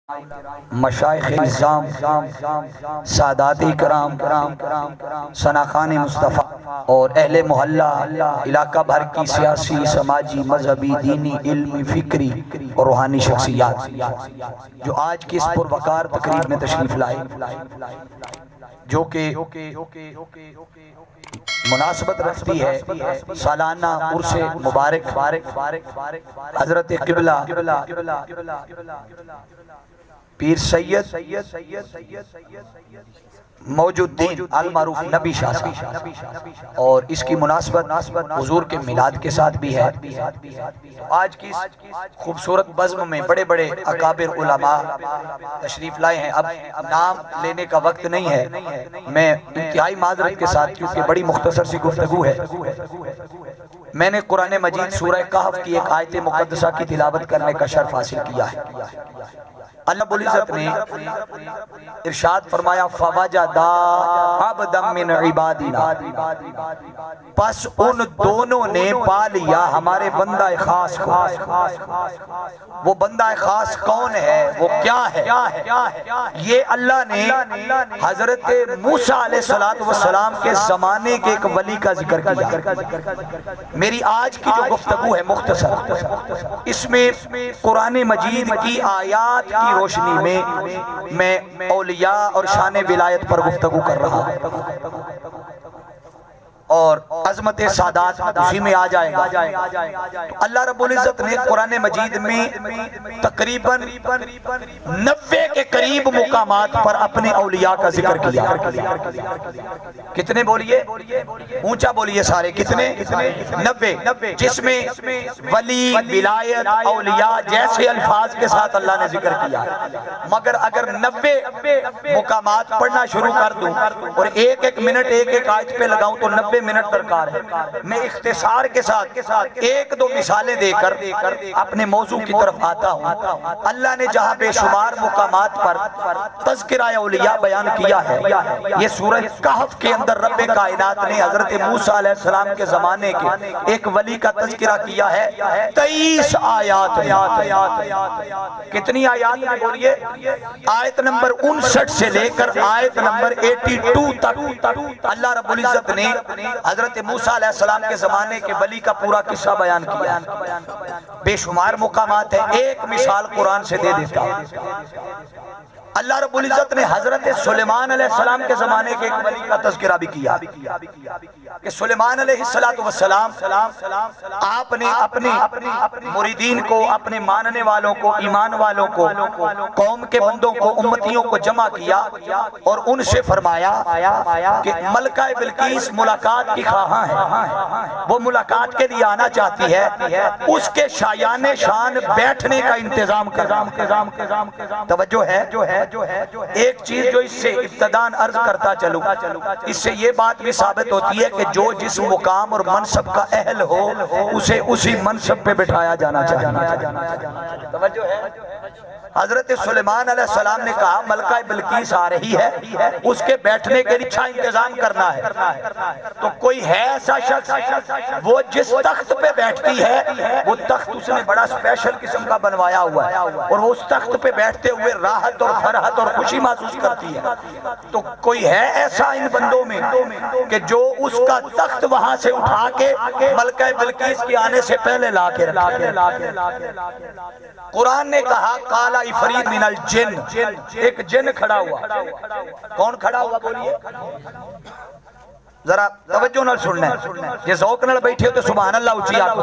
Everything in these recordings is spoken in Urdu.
مشائخ نظام، سادات کرام، ثناخان مصطفیٰ اور اہل محلہ علاقہ بھر کی سیاسی، سماجی، مذہبی، دینی، علمی، فکری اور روحانی شخصیات جو آج کی اس پروقار تقریب میں تشریف لائے، جو کہ مناسبت رکھتی ہے سالانہ عرس مبارک حضرت قبلہ پیر سید موجود دین المعروف نبی شاہ صاحب، اور اس کی مناسبت حضور کے میلاد کے ساتھ بھی ہے۔ آج کی خوبصورت بزم میں بڑے بڑے اکابر علماء تشریف لائے ہیں۔ اب نام لینے کا وقت نہیں ہے، میں انتہائی معذرت کے ساتھ، کیونکہ بڑی مختصر سی گفتگو ہے، میں نے قرآن مجید سورہ کہف کی ایک آیت مقدسہ کی تلاوت کرنے کا شرف حاصل کیا ہے۔ اللہ رب العزت نے ارشاد فرمایا فَوَجَدَا عَبْدًا مِّنْ عِبَادِنَا، پس ان دونوں نے پا لیا ہمارے بندہ خاص کو۔ وہ بندہ خاص کون ہے، وہ کیا ہے؟ یہ اللہ نے حضرت موسیٰ علیہ السلام کے زمانے کے ایک ولی کا ذکر کیا۔ میری آج کی جو گفتگو ہے مختصر، اس میں قرآن مجید کی آیات کی روشنی میں اولیاء اور شان ولایت پر گفتگو کر رہا ہوں، اور عظمت سادات اسی میں آ جائے گا۔ اللہ رب العزت نے قرآن مجید میں تقریباً 90 کے قریب مقامات پر اپنے اولیاء کا ذکر کیا۔ کتنے بولیے؟ اونچا بولیے سارے، کتنے؟ 90، جس میں ولی، ولایت، اولیاء جیسے الفاظ کے ساتھ اللہ نے ذکر کیا۔ مگر اگر 90 مقامات پڑھنا شروع کر دوں اور ایک منٹ ایک آیت پہ لگاؤں تو 90 منٹ درکار ہے۔ میں اختصار کے ساتھ ایک دو مثالیں دے کر اپنے موضوع کی طرف آتا ہوں۔ اللہ نے جہاں بے شمار مقامات پر تذکرہ اولیاء بیان کیا ہے، یہ سورہ کہف کے اندر رب کائنات نے حضرت موسیٰ علیہ السلام کے زمانے کے ایک ولی کا تذکرہ کیا ہے 23 آیات میں۔ کتنی آیات میں بولیے؟ آیت نمبر 59 سے لے کر آیت نمبر 82 تک اللہ رب العزت نے حضرت موسیٰ علیہ السلام کے زمانے کے ولی کا پورا قصہ بیان کیا۔ بے شمار مقامات ہیں، ایک مثال قرآن سے دے دیتا ہوں۔ اللہ رب العزت نے حضرت سلیمان علیہ السلام کے زمانے کے ایک ولی کا تذکرہ بھی کیا کہ سلیمان علیہ السلام آپ نے اپنے مریدین کو، اپنے ماننے والوں کو، ایمان والوں کو، قوم کے بندوں کو، امتیوں کو جمع کیا اور ان سے فرمایا کہ ملکہ بلقیس ملاقات کی خواہاں ہے، وہ ملاقات کے لیے آنا چاہتی ہے، اس کے شایان شان بیٹھنے کا انتظام کر۔ توجہ ہے؟ ایک چیز جو اس سے ابتداً عرض کرتا چلوں، اس سے یہ بات بھی ثابت ہوتی ہے کہ جو جس مقام اور منصب کا اہل ہو اسے اسی منصب پہ بٹھایا جانا چاہیے۔ توجہ ہے؟ حضرت سلیمان علیہ السلام نے کہا ملکہ بلقیس آ رہی ہے، اس کے بیٹھنے کے لیے اچھا انتظام کرنا ہے۔ تو کوئی ہے ایسا شخص وہ جس تخت پہ بیٹھتی ہے، وہ تخت اس نے بڑا اسپیشل قسم کا بنوایا ہوا ہے، اور وہ اس تخت پہ بیٹھتے ہوئے راحت اور فرحت اور خوشی محسوس کرتی ہے۔ تو کوئی ہے ایسا ان بندوں میں کہ جو اس کا تخت وہاں سے اٹھا کے ملکہ بلقیس کے آنے سے پہلے لا کے رکھے؟ قرآن نے کہا قال عفریت من الجن، ایک جن کھڑا ہوا۔ کون کھڑا ہوا بولیے؟ ذرا توجہ نال سننا ہے، یہ ذوق نال بیٹھے ہو تو سبحان اللہ اچھی آپ کو۔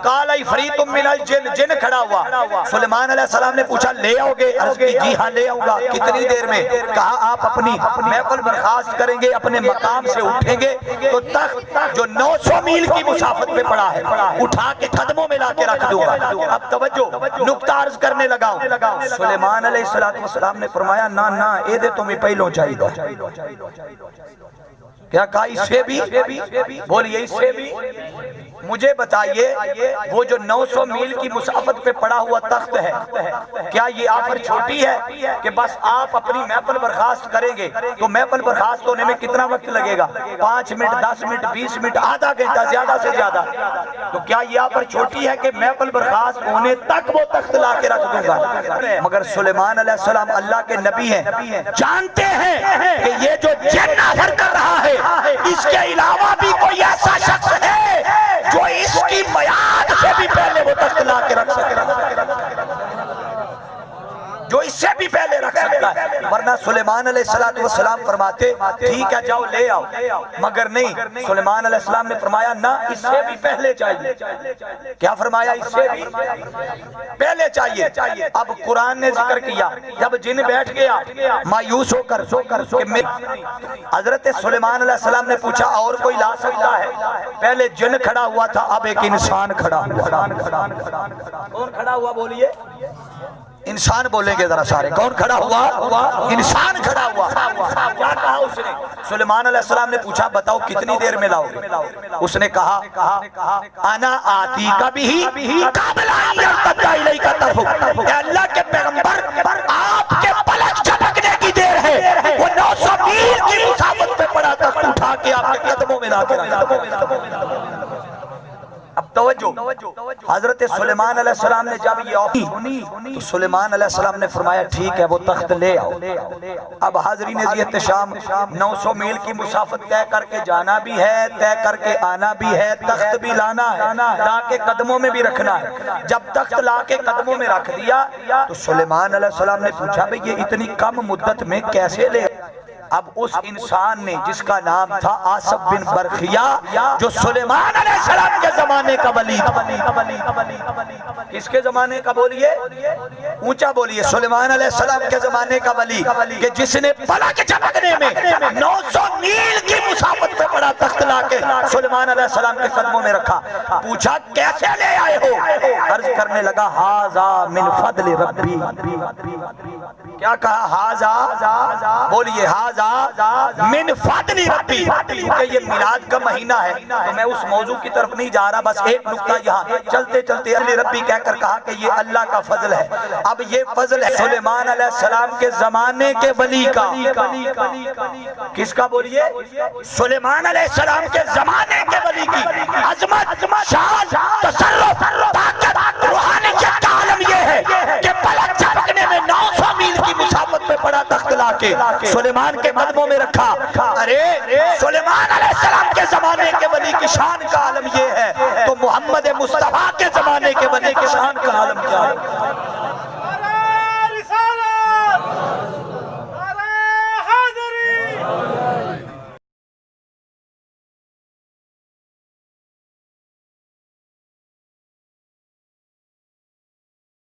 قال عفریت من الجن، جن کھڑا ہوا۔ سلیمان علیہ السلام نے پوچھا لے آؤ گے؟ عرض کی جی ہاں لے آؤں گا۔ کتنی دیر میں؟ کہا آپ اپنی محفل برخاست کریں گے، اپنے مقام سے اٹھیں گے تو تخت جو 900 میل کی مسافت پہ پڑا ہے اٹھا کے قدموں میں لا کے رکھ دوں گا۔ اب توجہ، نکتہ عرض کرنے لگا۔ سلیمان علیہ السلام نے فرمایا نہ اے دے تمہیں پہلوں چاہیے دو۔ کیا کہا؟ اس سے بھی؟ بولیے اس سے بھی؟ مجھے بتائیے وہ جو 900 میل کی مسافت پہ پڑا ہوا تخت ہے، کیا یہ آفر چھوٹی ہے کہ بس آپ اپنی محفل برخاست کریں گے تو محفل برخاست ہونے میں کتنا وقت لگے گا؟ 5 منٹ، 10 منٹ، 20 منٹ، آدھا گھنٹہ، زیادہ سے زیادہ؟ تو کیا یہ آفر چھوٹی ہے کہ محفل برخاست ہونے تک وہ تخت لا کے رکھ دوں گا؟ مگر سلیمان علیہ السلام اللہ کے نبی ہیں، جانتے ہیں کہ یہ جو جن آفر کر رہا ہے اس کے علاوہ بھی کوئی ایسا شخص ہے جو اس کی میعاد سے بھی پہلے وہ تخت لا کے رکھ سکتا ہے، جو اس سے بھی پہلے رکھ سکتا ہے۔ ورنہ سلیمان علیہ السلام فرماتے ٹھیک ہے جاؤ لے آؤ، مگر نہیں، سلیمان علیہ السلام نے فرمایا نہ، اس سے بھی پہلے چاہیے۔ کیا فرمایا؟ اس سے بھی پہلے چاہیے۔ اب قرآن نے ذکر کیا جب جن بیٹھ گیا مایوس ہو کر کہ حضرت سلیمان علیہ السلام نے پوچھا اور کوئی لا سکتا ہے؟ پہلے جن کھڑا ہوا تھا، اب ایک انسان کھڑا ہوا۔ کون کھڑا ہوا بولیے؟ انسان بولیں گے ذرا سارے، کون کھڑا ہوا؟ انسان کھڑا ہوا۔ کیا کہا اس نے؟ سلیمان علیہ السلام نے پوچھا بتاؤ کتنی دیر میں لاؤ گے؟ اس نے کہا انا آتی کا بھی قابل ان یرتد الیک طرفک، اے اللہ کے پیغمبر آپ کے پلک جھپکنے کی دیر ہے، وہ 900 میل کی مسافت پہ پڑا تخت اٹھا کے آپ کے قدموں میں لا کے رکھا۔ اب توجہ، حضرت سلیمان علیہ السلام نے جب یہ آفر سنی تو سلیمان علیہ السلام نے فرمایا ٹھیک ہے وہ تخت لے آؤ۔ اب حاضرین عزیزت شام 900 میل کی مسافت طے کر کے جانا بھی ہے، طے کر کے آنا بھی ہے، تخت بھی لانا ہے، لا کے قدموں میں بھی رکھنا ہے۔ جب تخت لا کے قدموں میں رکھ دیا تو سلیمان علیہ السلام نے پوچھا بھئی یہ اتنی کم مدت میں کیسے لے؟ اب اس انسان نے جس کا نام تھا آصف بن برخیا، جو سلیمان علیہ السلام کے زمانے کا ولی تھا۔ کس کے زمانے کا بولیے؟ اونچا بولیے، سلیمان علیہ السلام کے زمانے کا ولی، کہ جس نے پلک جھپکنے میں 900 میل کی مسافت پہ پڑا تخت لا کے سلیمان علیہ السلام کے قدموں میں رکھا۔ پوچھا کیسے لے آئے ہو؟ عرض کرنے لگا ھذا من فضل ربی۔ کیا کہا؟ ھذا، بولیے ھذا من فضل ربی۔ کہ یہ میلاد کا مہینہ ہے تو میں اس موضوع کی طرف نہیں جا رہا، بس ایک نکتہ یہاں چلتے چلتے علی ربی کہہ کر کہا کہ یہ اللہ کا فضل ہے۔ اب یہ فضل ہے سلیمان علیہ السلام کے زمانے کے ولی کا۔ کس کا بولیے؟ سلیمان علیہ السلام کے زمانے کے ولی کی عظمت، شان، تصرف، طاقت، روحانیت کا عالم یہ ہے کہ پلک جھپکنے میں 900 میل کی مسافت پہ پڑا تخت لا کے سلیمان کے قدموں میں رکھا۔ ارے سلیمان علیہ السلام کے زمانے کے ولی کی شان کا عالم یہ ہے تو محمد مصطفیٰ کے زمانے کے ولی کی شان کا عالم کیا ہے؟